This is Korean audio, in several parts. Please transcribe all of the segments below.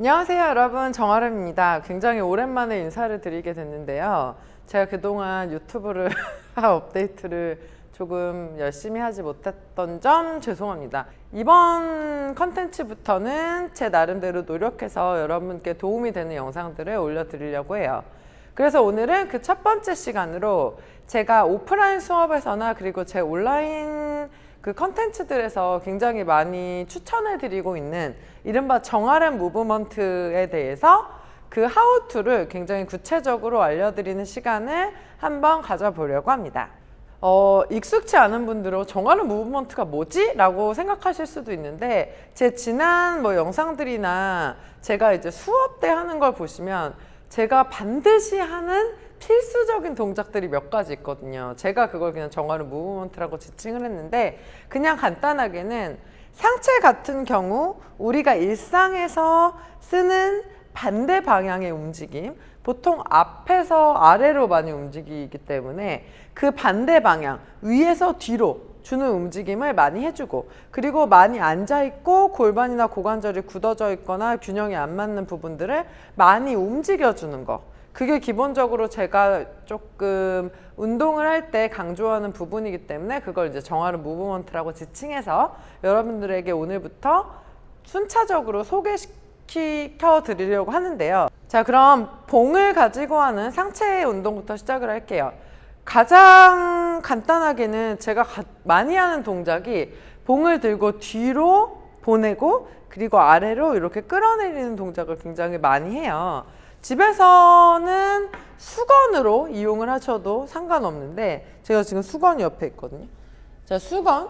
안녕하세요 여러분, 정아름입니다. 굉장히 오랜만에 인사를 드리게 됐는데요. 제가 그동안 유튜브를 업데이트를 조금 열심히 하지 못했던 점 죄송합니다. 이번 컨텐츠부터는 제 나름대로 노력해서 여러분께 도움이 되는 영상들을 올려드리려고 해요. 그래서 오늘은 그 첫 번째 시간으로 제가 오프라인 수업에서나 그리고 제 온라인 그 컨텐츠들에서 굉장히 많이 추천해 드리고 있는 이른바 정아름 무브먼트에 대해서 그 하우투를 굉장히 구체적으로 알려드리는 시간을 한번 가져보려고 합니다. 익숙치 않은 분들은 정아름 무브먼트가 뭐지? 라고 생각하실 수도 있는데, 제 지난 영상들이나 제가 이제 수업 때 하는 걸 보시면 제가 반드시 하는 필수적인 동작들이 몇 가지 있거든요. 제가 그걸 그냥 정아름 무브먼트라고 지칭을 했는데, 그냥 간단하게는 상체 같은 경우 우리가 일상에서 쓰는 반대 방향의 움직임, 보통 앞에서 아래로 많이 움직이기 때문에 그 반대 방향, 위에서 뒤로 주는 움직임을 많이 해주고, 그리고 많이 앉아있고 골반이나 고관절이 굳어져 있거나 균형이 안 맞는 부분들을 많이 움직여주는 거, 그게 기본적으로 제가 조금 운동을 할 때 강조하는 부분이기 때문에 그걸 이제 정아름 무브먼트라고 지칭해서 여러분들에게 오늘부터 순차적으로 소개시켜 드리려고 하는데요. 자, 그럼 봉을 가지고 하는 상체 운동부터 시작을 할게요. 가장 간단하게는 제가 많이 하는 동작이 봉을 들고 뒤로 보내고 그리고 아래로 이렇게 끌어내리는 동작을 굉장히 많이 해요. 집에서는 수건으로 이용을 하셔도 상관없는데, 제가 지금 수건이 옆에 있거든요. 자, 수건.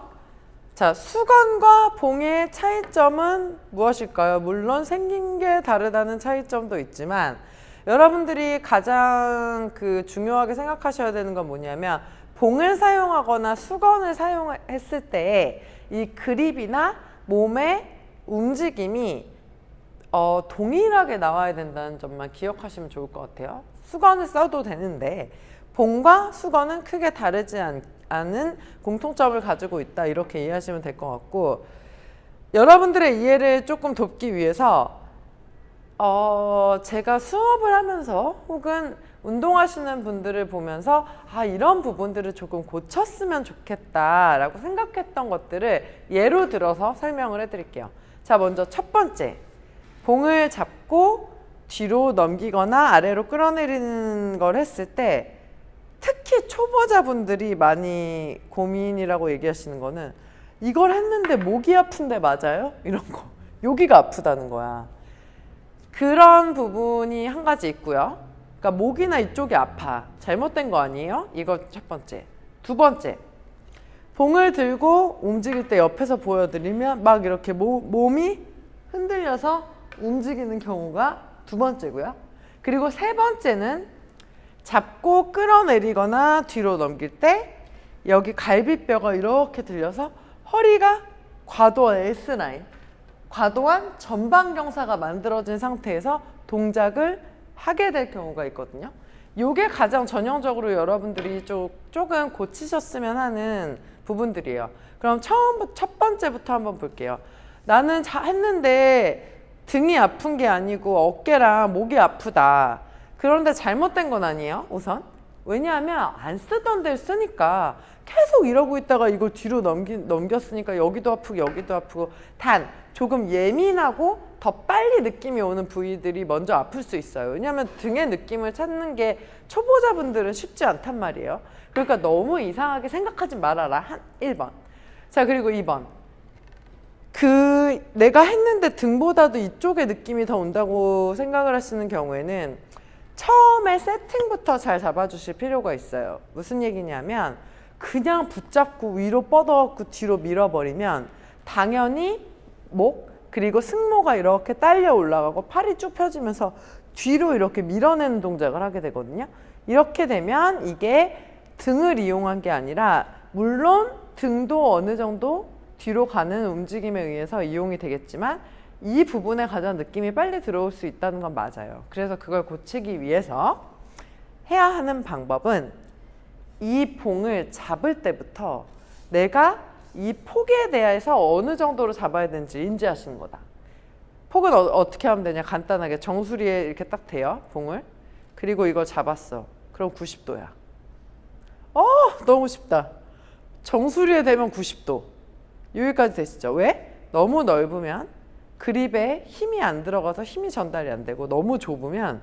자, 수건과 봉의 차이점은 무엇일까요? 물론 생긴 게 다르다는 차이점도 있지만, 여러분들이 가장 중요하게 생각하셔야 되는 건 뭐냐면, 봉을 사용하거나 수건을 사용했을 때 이 그립이나 몸의 움직임이 동일하게 나와야 된다는 점만 기억하시면 좋을 것 같아요. 수건을 써도 되는데 봉과 수건은 크게 다르지 않은 공통점을 가지고 있다, 이렇게 이해하시면 될 것 같고, 여러분들의 이해를 조금 돕기 위해서 제가 수업을 하면서 혹은 운동하시는 분들을 보면서 이런 부분들을 조금 고쳤으면 좋겠다 라고 생각했던 것들을 예로 들어서 설명을 해드릴게요. 자, 먼저 첫 번째, 봉을 잡고 뒤로 넘기거나 아래로 끌어내리는 걸 했을 때 특히 초보자분들이 많이 고민이라고 얘기하시는 거는, 이걸 했는데 목이 아픈데 맞아요? 이런 거. 여기가 아프다는 거야. 그런 부분이 한 가지 있고요. 그러니까 목이나 이쪽이 아파. 잘못된 거 아니에요? 이거 첫 번째. 두 번째, 봉을 들고 움직일 때 옆에서 보여드리면 막 이렇게 몸이 흔들려서 움직이는 경우가 두 번째고요. 그리고 세 번째는 잡고 끌어내리거나 뒤로 넘길 때 여기 갈비뼈가 이렇게 들려서 허리가 과도한 S라인, 과도한 전방경사가 만들어진 상태에서 동작을 하게 될 경우가 있거든요. 이게 가장 전형적으로 여러분들이 조금 고치셨으면 하는 부분들이에요. 그럼 첫 번째부터 한번 볼게요. 나는 했는데 등이 아픈 게 아니고 어깨랑 목이 아프다. 그런데 잘못된 건 아니에요, 우선. 왜냐하면 안 쓰던 데를 쓰니까 계속 이러고 있다가 이걸 뒤로 넘겼으니까 여기도 아프고 여기도 아프고, 단 조금 예민하고 더 빨리 느낌이 오는 부위들이 먼저 아플 수 있어요. 왜냐하면 등의 느낌을 찾는 게 초보자분들은 쉽지 않단 말이에요. 그러니까 너무 이상하게 생각하지 말아라. 1번. 자, 그리고 2번. 내가 했는데 등보다도 이쪽에 느낌이 더 온다고 생각을 하시는 경우에는 처음에 세팅부터 잘 잡아주실 필요가 있어요. 무슨 얘기냐면, 그냥 붙잡고 위로 뻗어갖고 뒤로 밀어버리면 당연히 목 그리고 승모가 이렇게 딸려 올라가고 팔이 쭉 펴지면서 뒤로 이렇게 밀어내는 동작을 하게 되거든요. 이렇게 되면 이게 등을 이용한 게 아니라, 물론 등도 어느 정도 뒤로 가는 움직임에 의해서 이용이 되겠지만 이 부분에 가장 느낌이 빨리 들어올 수 있다는 건 맞아요. 그래서 그걸 고치기 위해서 해야 하는 방법은, 이 봉을 잡을 때부터 내가 이 폭에 대해서 어느 정도로 잡아야 되는지 인지하시는 거다. 폭은 어떻게 하면 되냐? 간단하게 정수리에 이렇게 딱 대요, 봉을. 그리고 이걸 잡았어. 그럼 90도야. 너무 쉽다. 정수리에 대면 90도. 여기까지 되시죠? 왜? 너무 넓으면 그립에 힘이 안 들어가서 힘이 전달이 안 되고, 너무 좁으면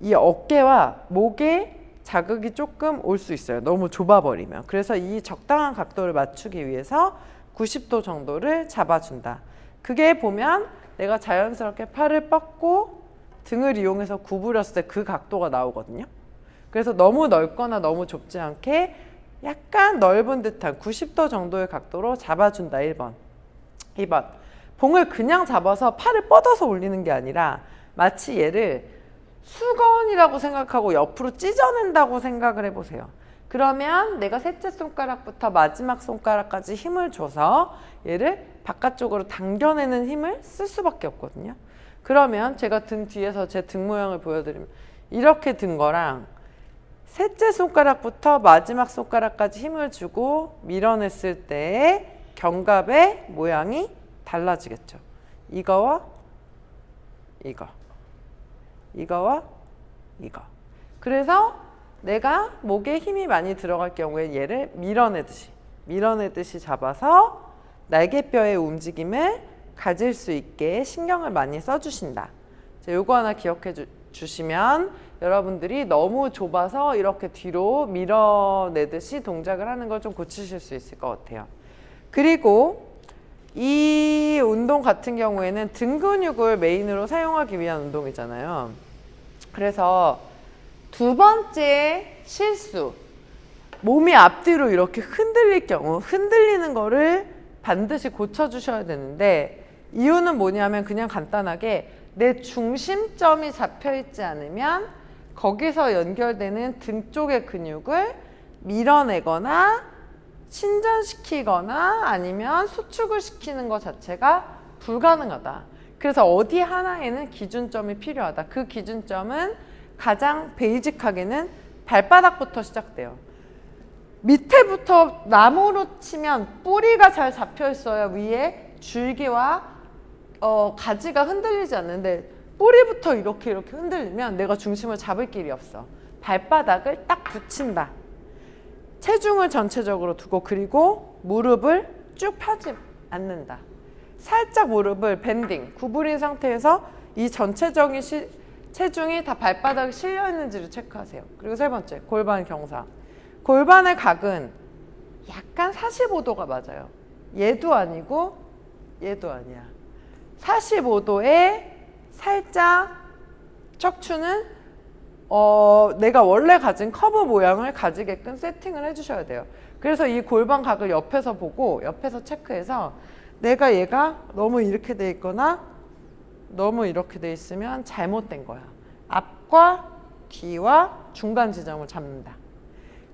이 어깨와 목에 자극이 조금 올 수 있어요. 너무 좁아버리면. 그래서 이 적당한 각도를 맞추기 위해서 90도 정도를 잡아준다. 그게 보면 내가 자연스럽게 팔을 뻗고 등을 이용해서 구부렸을 때 그 각도가 나오거든요. 그래서 너무 넓거나 너무 좁지 않게 약간 넓은 듯한 90도 정도의 각도로 잡아준다. 1번. 2번. 봉을 그냥 잡아서 팔을 뻗어서 올리는 게 아니라 마치 얘를 수건이라고 생각하고 옆으로 찢어낸다고 생각을 해보세요. 그러면 내가 셋째 손가락부터 마지막 손가락까지 힘을 줘서 얘를 바깥쪽으로 당겨내는 힘을 쓸 수밖에 없거든요. 그러면 제가 등 뒤에서 제 등 모양을 보여드리면 이렇게 든 거랑 셋째 손가락부터 마지막 손가락까지 힘을 주고 밀어냈을 때 견갑의 모양이 달라지겠죠. 이거와 이거, 이거와 이거. 그래서 내가 목에 힘이 많이 들어갈 경우에 얘를 밀어내듯이 잡아서 날개뼈의 움직임을 가질 수 있게 신경을 많이 써주신다. 요거 하나 기억해 주시면 여러분들이 너무 좁아서 이렇게 뒤로 밀어내듯이 동작을 하는 걸 좀 고치실 수 있을 것 같아요. 그리고 이 운동 같은 경우에는 등 근육을 메인으로 사용하기 위한 운동이잖아요. 그래서 두 번째 실수, 몸이 앞뒤로 이렇게 흔들릴 경우, 흔들리는 거를 반드시 고쳐주셔야 되는데, 이유는 뭐냐면 그냥 간단하게 내 중심점이 잡혀있지 않으면 거기서 연결되는 등 쪽의 근육을 밀어내거나 신전시키거나 아니면 수축을 시키는 것 자체가 불가능하다. 그래서 어디 하나에는 기준점이 필요하다. 그 기준점은 가장 베이직하게는 발바닥부터 시작돼요. 밑에부터 나무로 치면 뿌리가 잘 잡혀 있어야 위에 줄기와 가지가 흔들리지 않는데, 뿌리부터 이렇게 흔들리면 내가 중심을 잡을 길이 없어. 발바닥을 딱 붙인다. 체중을 전체적으로 두고, 그리고 무릎을 쭉 펴지 않는다. 살짝 무릎을 밴딩, 구부린 상태에서 이 전체적인 체중이 다 발바닥에 실려 있는지를 체크하세요. 그리고 세 번째, 골반 경사. 골반의 각은 약간 45도가 맞아요. 얘도 아니고 얘도 아니야. 45도에 살짝 척추는 내가 원래 가진 커브 모양을 가지게끔 세팅을 해주셔야 돼요. 그래서 이 골반 각을 옆에서 보고 옆에서 체크해서 내가 얘가 너무 이렇게 돼 있거나 너무 이렇게 돼 있으면 잘못된 거야. 앞과 뒤와 중간 지점을 잡는다.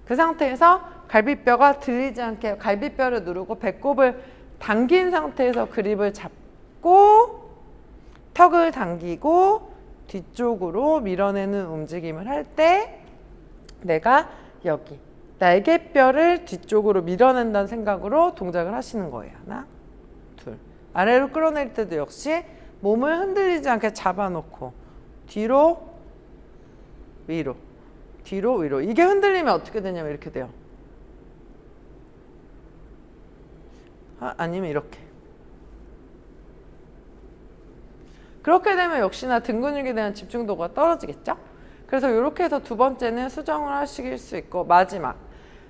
그 상태에서 갈비뼈가 들리지 않게 갈비뼈를 누르고 배꼽을 당긴 상태에서 그립을 잡고 턱을 당기고 뒤쪽으로 밀어내는 움직임을 할 때 내가 여기 날개뼈를 뒤쪽으로 밀어낸다는 생각으로 동작을 하시는 거예요. 하나, 둘. 아래로 끌어낼 때도 역시 몸을 흔들리지 않게 잡아놓고 뒤로, 위로, 뒤로, 위로. 이게 흔들리면 어떻게 되냐면 이렇게 돼요. 아니면 이렇게. 그렇게 되면 역시나 등 근육에 대한 집중도가 떨어지겠죠? 그래서 이렇게 해서 두 번째는 수정을 하실 수 있고, 마지막.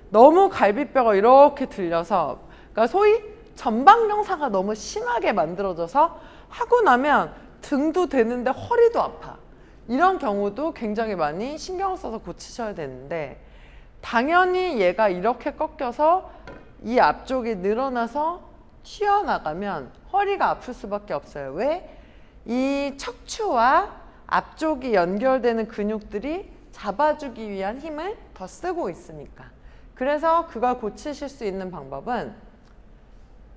너무 갈비뼈가 이렇게 들려서, 그러니까 소위 전방경사가 너무 심하게 만들어져서 하고 나면 등도 되는데 허리도 아파. 이런 경우도 굉장히 많이 신경을 써서 고치셔야 되는데, 당연히 얘가 이렇게 꺾여서 이 앞쪽이 늘어나서 튀어나가면 허리가 아플 수밖에 없어요. 왜? 이 척추와 앞쪽이 연결되는 근육들이 잡아주기 위한 힘을 더 쓰고 있으니까. 그래서 그걸 고치실 수 있는 방법은,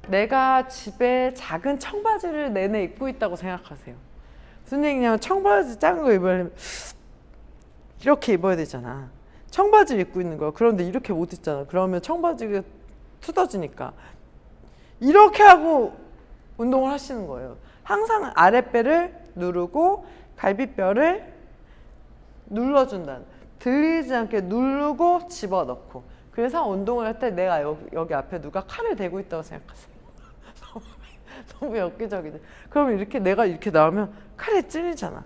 내가 집에 작은 청바지를 내내 입고 있다고 생각하세요. 무슨 얘기냐면 청바지 작은 거 입으려면 이렇게 입어야 되잖아. 청바지를 입고 있는 거야. 그런데 이렇게 못 입잖아. 그러면 청바지가 뜯어지니까 이렇게 하고 운동을 하시는 거예요. 항상 아랫배를 누르고 갈비뼈를 눌러준다는, 들리지 않게 누르고 집어넣고. 그래서 운동을 할 때 내가 여기 앞에 누가 칼을 대고 있다고 생각하세요. 너무 엽기적이지. 그럼 이렇게 내가 이렇게 나오면 칼에 찔리잖아.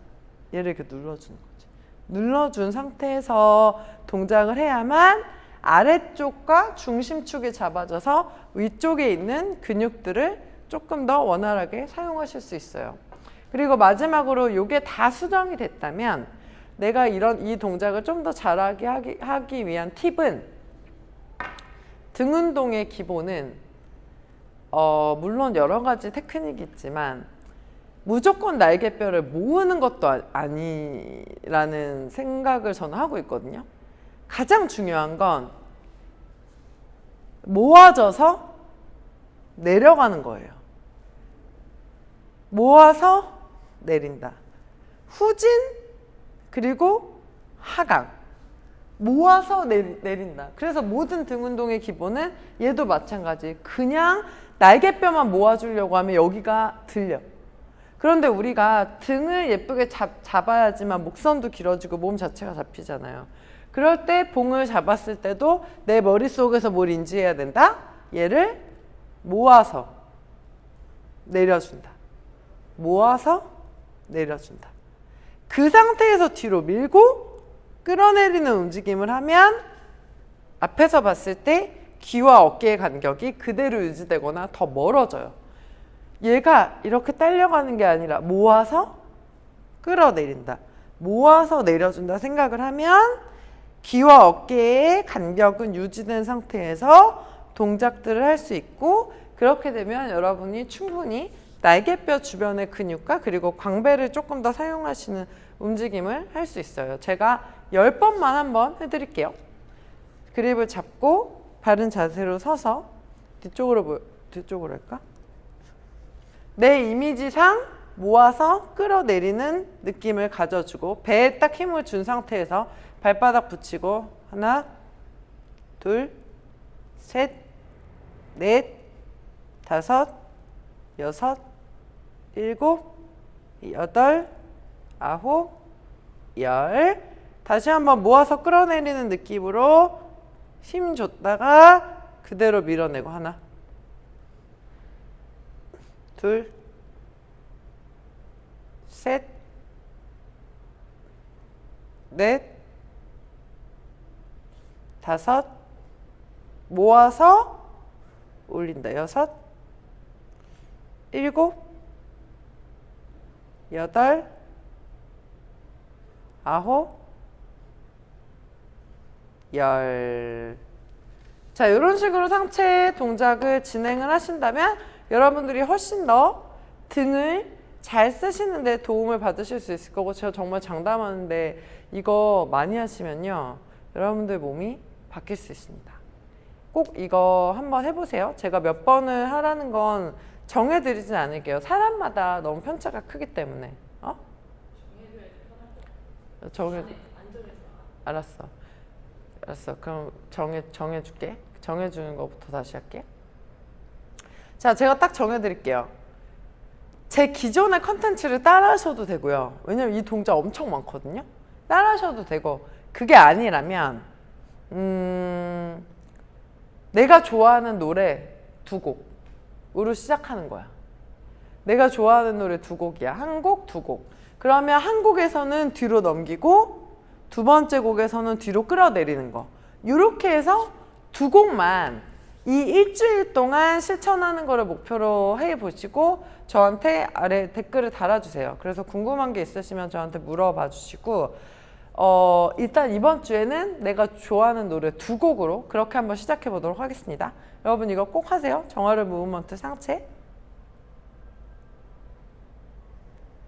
얘를 이렇게 눌러주는 거지. 눌러준 상태에서 동작을 해야만 아래쪽과 중심축이 잡아져서 위쪽에 있는 근육들을 조금 더 원활하게 사용하실 수 있어요. 그리고 마지막으로 이게 다 수정이 됐다면 내가 이 동작을 좀 더 잘하게 하기 위한 팁은, 등 운동의 기본은 물론 여러 가지 테크닉이 있지만 무조건 날개뼈를 모으는 것도 아니라는 생각을 저는 하고 있거든요. 가장 중요한 건 모아져서 내려가는 거예요. 모아서 내린다. 후진 그리고 하강. 모아서 내린다. 그래서 모든 등 운동의 기본은 얘도 마찬가지. 그냥 날개뼈만 모아주려고 하면 여기가 들려. 그런데 우리가 등을 예쁘게 잡아야지만 목선도 길어지고 몸 자체가 잡히잖아요. 그럴 때 봉을 잡았을 때도 내 머릿속에서 뭘 인지해야 된다? 얘를 모아서 내려준다. 모아서 내려준다. 그 상태에서 뒤로 밀고 끌어내리는 움직임을 하면 앞에서 봤을 때 귀와 어깨의 간격이 그대로 유지되거나 더 멀어져요. 얘가 이렇게 딸려가는 게 아니라 모아서 끌어내린다. 모아서 내려준다 생각을 하면 귀와 어깨의 간격은 유지된 상태에서 동작들을 할 수 있고, 그렇게 되면 여러분이 충분히 날개뼈 주변의 근육과 그리고 광배를 조금 더 사용하시는 움직임을 할 수 있어요. 제가 10번만 한번 해드릴게요. 그립을 잡고 바른 자세로 서서 뒤쪽으로 할까? 내 이미지상 모아서 끌어내리는 느낌을 가져주고 배에 딱 힘을 준 상태에서 발바닥 붙이고 하나, 둘, 셋, 넷, 다섯, 여섯, 일곱, 여덟, 아홉, 열. 다시 한번 모아서 끌어내리는 느낌으로 힘 줬다가 그대로 밀어내고 하나, 둘, 셋, 넷, 다섯, 모아서 올린다. 여섯, 일곱, 여덟, 아홉, 열. 자, 이런 식으로 상체 동작을 진행을 하신다면 여러분들이 훨씬 더 등을 잘 쓰시는 데 도움을 받으실 수 있을 거고, 제가 정말 장담하는데 이거 많이 하시면요 여러분들 몸이 바뀔 수 있습니다. 꼭 이거 한번 해보세요. 제가 몇 번을 하라는 건 정해드리진 않을게요. 사람마다 너무 편차가 크기 때문에. 알았어. 그럼 정해줄게. 정해주는 것부터 다시 할게. 자, 제가 딱 정해드릴게요. 제 기존의 컨텐츠를 따라하셔도 되고요. 왜냐면 이 동작 엄청 많거든요. 따라하셔도 되고, 그게 아니라면 내가 좋아하는 노래 2곡으로 시작하는 거야. 내가 좋아하는 노래 2곡이야. 한 곡, 2곡. 그러면 한 곡에서는 뒤로 넘기고 두 번째 곡에서는 뒤로 끌어내리는 거. 이렇게 해서 2곡만 이 일주일 동안 실천하는 거를 목표로 해보시고 저한테 아래 댓글을 달아주세요. 그래서 궁금한 게 있으시면 저한테 물어봐 주시고, 일단 이번 주에는 내가 좋아하는 노래 2곡으로 그렇게 한번 시작해 보도록 하겠습니다. 여러분 이거 꼭 하세요. 정아름 무브먼트 상체.